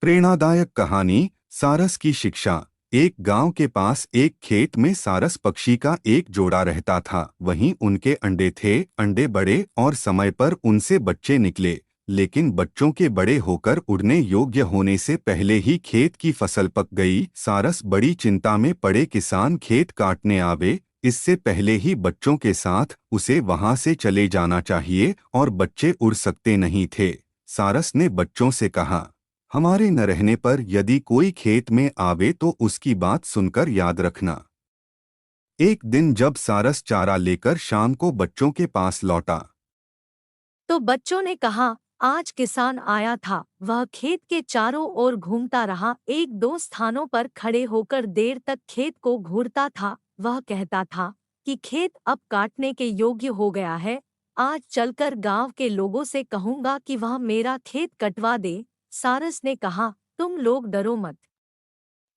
प्रेरणादायक कहानी सारस की शिक्षा। एक गांव के पास एक खेत में सारस पक्षी का एक जोड़ा रहता था। वहीं उनके अंडे थे। अंडे बड़े और समय पर उनसे बच्चे निकले, लेकिन बच्चों के बड़े होकर उड़ने योग्य होने से पहले ही खेत की फसल पक गई। सारस बड़ी चिंता में पड़े। किसान खेत काटने आवे, इससे पहले ही बच्चों के साथ उसे वहां से चले जाना चाहिए और बच्चे उड़ सकते नहीं थे। सारस ने बच्चों से कहा, हमारे न रहने पर यदि कोई खेत में आवे तो उसकी बात सुनकर याद रखना। एक दिन जब सारस चारा लेकर शाम को बच्चों के पास लौटा, तो बच्चों ने कहा, आज किसान आया था। वह खेत के चारों ओर घूमता रहा, एक दो स्थानों पर खड़े होकर देर तक खेत को घूरता था। वह कहता था कि खेत अब काटने के योग्य हो गया है। आज चलकर गांव के लोगों से कहूंगा कि वह मेरा खेत कटवा दे। सारस ने कहा, तुम लोग डरो मत।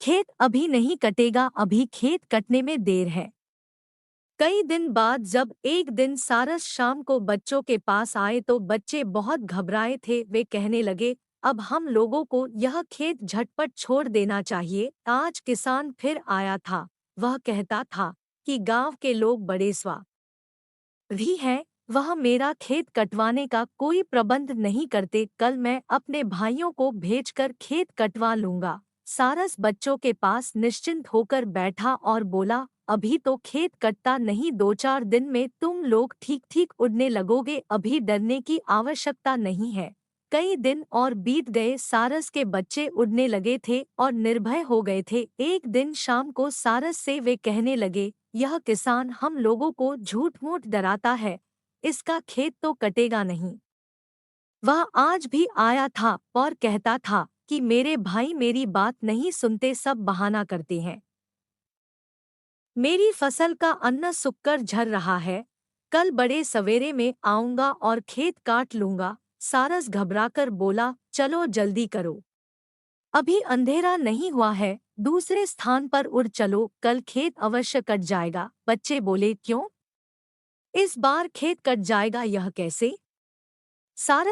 खेत अभी नहीं कटेगा, अभी खेत कटने में देर है। कई दिन बाद जब एक दिन सारस शाम को बच्चों के पास आए तो बच्चे बहुत घबराए थे। वे कहने लगे, अब हम लोगों को यह खेत झटपट छोड़ देना चाहिए। आज किसान फिर आया था। वह कहता था कि गांव के लोग बड़े स्वार्थी हैं। वह मेरा खेत कटवाने का कोई प्रबंध नहीं करते। कल मैं अपने भाइयों को भेजकर खेत कटवा लूंगा। सारस बच्चों के पास निश्चिंत होकर बैठा और बोला, अभी तो खेत कटता नहीं, दो चार दिन में तुम लोग ठीक ठीक उड़ने लगोगे, अभी डरने की आवश्यकता नहीं है। कई दिन और बीत गए। सारस के बच्चे उड़ने लगे थे और निर्भय हो गए थे। एक दिन शाम को सारस से वे कहने लगे, यह किसान हम लोगों को झूठ मूठ डराता है, इसका खेत तो कटेगा नहीं। वह आज भी आया था और कहता था कि मेरे भाई मेरी बात नहीं सुनते, सब बहाना करते हैं। मेरी फसल का अन्न सूखकर झर रहा है। कल बड़े सवेरे में आऊंगा और खेत काट लूंगा। सारस घबराकर बोला, चलो जल्दी करो, अभी अंधेरा नहीं हुआ है, दूसरे स्थान पर उड़ चलो, कल खेत अवश्य कट जाएगा। बच्चे बोले, क्यों? इस बार खेत कट जाएगा, यह कैसे? सारस